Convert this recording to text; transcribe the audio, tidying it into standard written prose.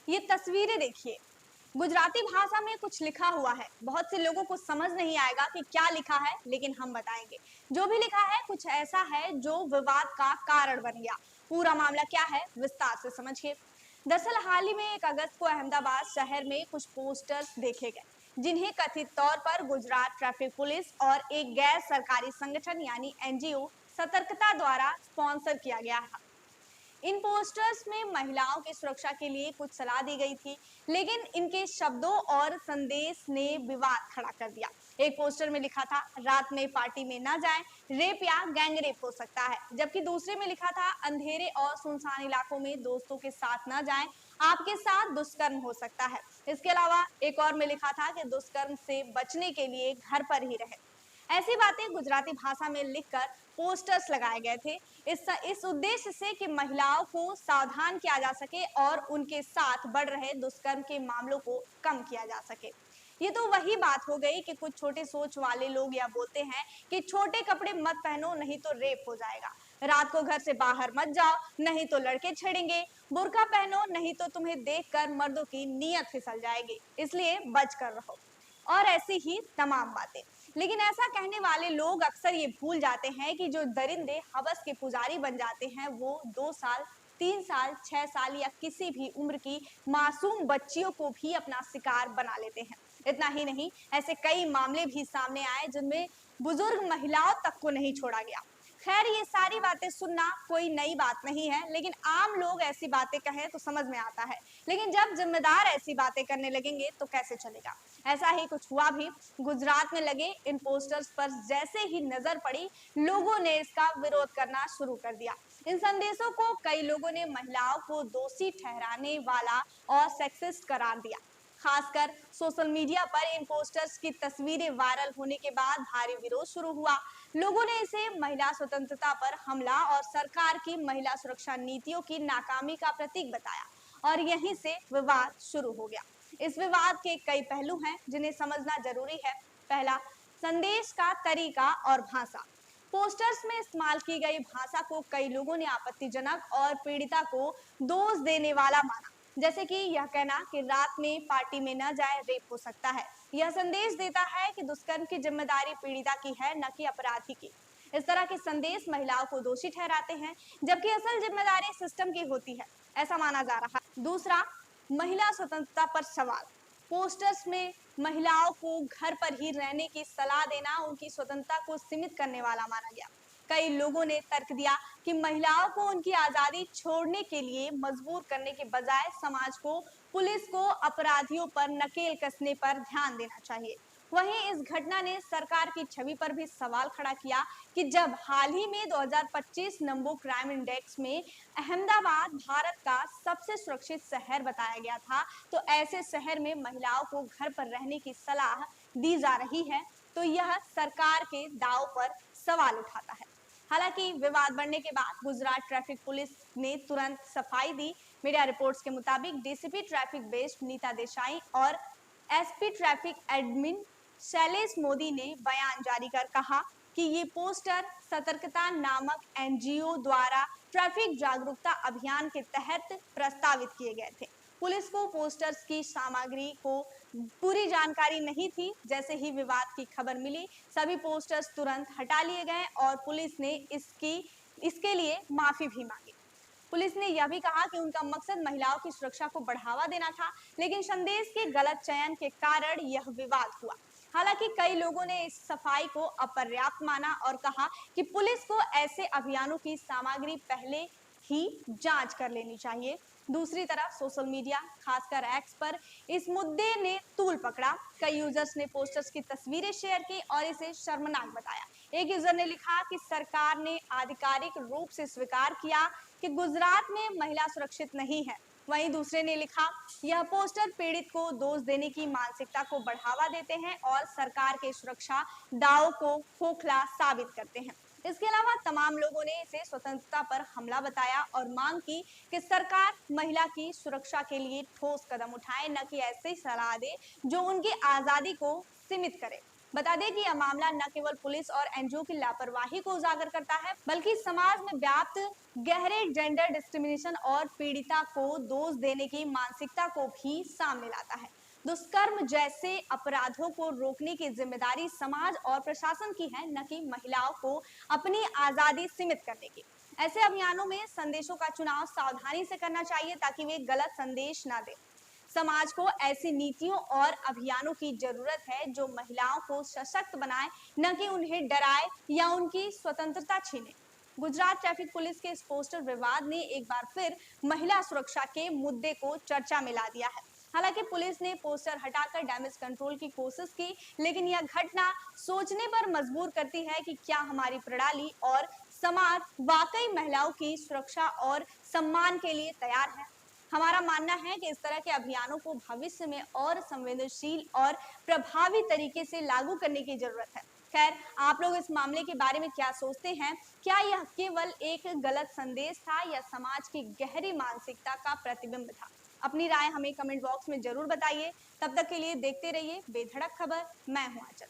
ये तस्वीरें देखिए, गुजराती भाषा में कुछ लिखा हुआ है। बहुत से लोगों को समझ नहीं आएगा कि क्या लिखा है, लेकिन हम बताएंगे। जो भी लिखा है कुछ ऐसा है जो विवाद का कारण बन गया। पूरा मामला क्या है, विस्तार से समझिए। दरअसल हाल ही में 1 अगस्त को अहमदाबाद शहर में कुछ पोस्टर्स देखे गए, जिन्हें कथित तौर पर गुजरात ट्रैफिक पुलिस और एक गैर सरकारी संगठन यानी एनजीओ सतर्कता द्वारा स्पॉन्सर किया गया है। इन पोस्टर्स में महिलाओं की सुरक्षा के लिए कुछ सलाह दी गई थी, लेकिन इनके शब्दों और संदेश ने विवाद खड़ा कर दिया। एक पोस्टर में लिखा था, रात में पार्टी में ना जाएं, रेप या गैंगरेप हो सकता है, जबकि दूसरे में लिखा था, अंधेरे और सुनसान इलाकों में दोस्तों के साथ ना जाएं, आपके साथ दुष्कर्म हो सकता है। इसके अलावा एक और में लिखा था कि दुष्कर्म से बचने के लिए घर पर ही रहे। ऐसी बातें गुजराती भाषा में लिखकर पोस्टर्स लगाए गए थे, इस उद्देश्य से कि महिलाओं को सावधान किया जा सके और उनके साथ बढ़ रहे दुष्कर्म के मामलों को कम किया जा सके। ये तो वही बात हो गई कि कुछ छोटे सोच वाले लोग यह बोलते हैं कि छोटे कपड़े मत पहनो, नहीं तो रेप हो जाएगा। रात को घर से बाहर मत जाओ, नहीं तो लड़के छेड़ेंगे। बुर्का पहनो, नहीं तो तुम्हें देखकर मर्दों की नीयत फिसल जाएगी, इसलिए बच कर रहो। और ऐसी ही तमाम बातें। लेकिन ऐसा कहने वाले लोग अक्सर ये भूल जाते हैं कि जो दरिंदे हवस के पुजारी बन जाते हैं, वो 2 साल, 3 साल, 6 साल या किसी भी उम्र की मासूम बच्चियों को भी अपना शिकार बना लेते हैं। इतना ही नहीं, ऐसे कई मामले भी सामने आए जिनमें बुजुर्ग महिलाओं तक को नहीं छोड़ा गया। खैर, ये सारी बातें सुनना कोई नई बात नहीं है, लेकिन आम लोग ऐसी बातें कहें तो समझ में आता है, लेकिन जब जिम्मेदार ऐसी बातें करने लगेंगे तो कैसे चलेगा। ऐसा ही कुछ हुआ भी। गुजरात में लगे इन पोस्टर्स पर जैसे ही नजर पड़ी, लोगों ने इसका विरोध करना शुरू कर दिया। इन संदेशों को कई लोगों ने महिलाओं को दोषी ठहराने वाला और सेक्सिस्ट करार दिया। खासकर सोशल मीडिया पर इन पोस्टर्स की तस्वीरें वायरल होने के बाद भारी विरोध शुरू हुआ। लोगों ने इसे महिला स्वतंत्रता पर हमला और सरकार की महिला सुरक्षा नीतियों की नाकामी का प्रतीक बताया, और यहीं से विवाद शुरू हो गया। इस विवाद के कई पहलू हैं जिन्हें समझना जरूरी है। पहला, संदेश का तरीका और भाषा। पोस्टर्स में इस्तेमाल की गई भाषा को कई लोगों ने आपत्तिजनक और पीड़िता को दोष देने वाला माना। जैसे कि यह कहना कि रात में पार्टी में न जाए, रेप हो सकता है। यह संदेश देता है कि दुष्कर्म की जिम्मेदारी पीड़िता की है, न कि अपराधी की। इस तरह के संदेश महिलाओं को दोषी ठहराते हैं, जबकि असल जिम्मेदारी सिस्टम की होती है, ऐसा माना जा रहा है। दूसरा, महिला स्वतंत्रता पर सवाल। पोस्टर्स में महिलाओं को घर पर ही रहने की सलाह देना उनकी स्वतंत्रता को सीमित करने वाला माना गया। कई लोगों ने तर्क दिया कि महिलाओं को उनकी आजादी छोड़ने के लिए मजबूर करने के बजाय समाज को, पुलिस को अपराधियों पर नकेल कसने पर ध्यान देना चाहिए। वहीं इस घटना ने सरकार की छवि पर भी सवाल खड़ा किया कि जब हाल ही में 2025 नंबो क्राइम इंडेक्स में अहमदाबाद भारत का सबसे सुरक्षित शहर बताया गया था, तो ऐसे शहर में महिलाओं को घर पर रहने की सलाह दी जा रही है, तो यह सरकार के दाव पर सवाल उठाता है। हालांकि विवाद बढ़ने के बाद गुजरात ट्रैफिक पुलिस ने तुरंत सफाई दी। मीडिया रिपोर्ट्स के मुताबिक DCP traffic based Neeta Desai और SP traffic admin Shailesh Modi ने बयान जारी कर कहा कि ये पोस्टर सतर्कता नामक एनजीओ द्वारा ट्रैफिक जागरूकता अभियान के तहत प्रस्तावित किए गए थे। पुलिस को पोस्टर्स की सामग्री को पूरी जानकारी नहीं थी। जैसे ही विवाद की खबर मिली, सभी पोस्टर्स तुरंत हटा लिए गए और पुलिस ने इसके लिए माफी भी मांगी। पुलिस ने यह भी कहा कि उनका मकसद महिलाओं की सुरक्षा को बढ़ावा देना था, लेकिन संदेश के गलत चयन के कारण यह विवाद हुआ। हालांकि कई लोगों ने इस सफाई को अपर्याप्त माना और कहा कि पुलिस को ऐसे अभियानों की सामग्री पहले ही जांच कर लेनी चाहिए। दूसरी तरफ सोशल मीडिया, खासकर एक्स पर इस मुद्दे ने तूल पकड़ा। कई यूजर्स ने पोस्टर्स की तस्वीरें शेयर की और इसे शर्मनाक बताया। एक यूजर ने लिखा कि सरकार ने आधिकारिक रूप से स्वीकार किया कि गुजरात में महिला सुरक्षित नहीं है। वहीं दूसरे ने लिखा, यह पोस्टर पीड़ित को दोष देने की मानसिकता को बढ़ावा देते हैं और सरकार के सुरक्षा दावों को खोखला साबित करते हैं। इसके अलावा तमाम लोगों ने इसे स्वतंत्रता पर हमला बताया और मांग की कि सरकार महिला की सुरक्षा के लिए ठोस कदम उठाए, न कि ऐसी सलाह दे जो उनकी आजादी को सीमित करे। बता दें कि यह मामला न केवल पुलिस और एनजीओ की लापरवाही को उजागर करता है, बल्कि समाज में व्याप्त गहरे जेंडर डिस्क्रिमिनेशन और पीड़िता को दोष देने की मानसिकता को भी सामने लाता है। दुष्कर्म जैसे अपराधों को रोकने की जिम्मेदारी समाज और प्रशासन की है, न कि महिलाओं को अपनी आजादी सीमित करने की। ऐसे अभियानों में संदेशों का चुनाव सावधानी से करना चाहिए ताकि वे गलत संदेश ना दें। समाज को ऐसी नीतियों और अभियानों की जरूरत है जो महिलाओं को सशक्त बनाए, न कि उन्हें डराए या उनकी स्वतंत्रता छीने। गुजरात ट्रैफिक पुलिस के इस पोस्टर विवाद ने एक बार फिर महिला सुरक्षा के मुद्दे को चर्चा में ला दिया है। हालांकि पुलिस ने पोस्टर हटाकर डैमेज कंट्रोल की कोशिश की, लेकिन यह घटना सोचने पर मजबूर करती है कि क्या हमारी प्रणाली और समाज वाकई महिलाओं की सुरक्षा और सम्मान के लिए तैयार है। हमारा मानना है कि इस तरह के अभियानों को भविष्य में और संवेदनशील और प्रभावी तरीके से लागू करने की जरूरत है। खैर, आप लोग इस मामले के बारे में क्या सोचते हैं? क्या यह केवल एक गलत संदेश था या समाज की गहरी मानसिकता का प्रतिबिंब था? अपनी राय हमें कमेंट बॉक्स में जरूर बताइए। तब तक के लिए देखते रहिए बेधड़क खबर। मैं हूं आंचल।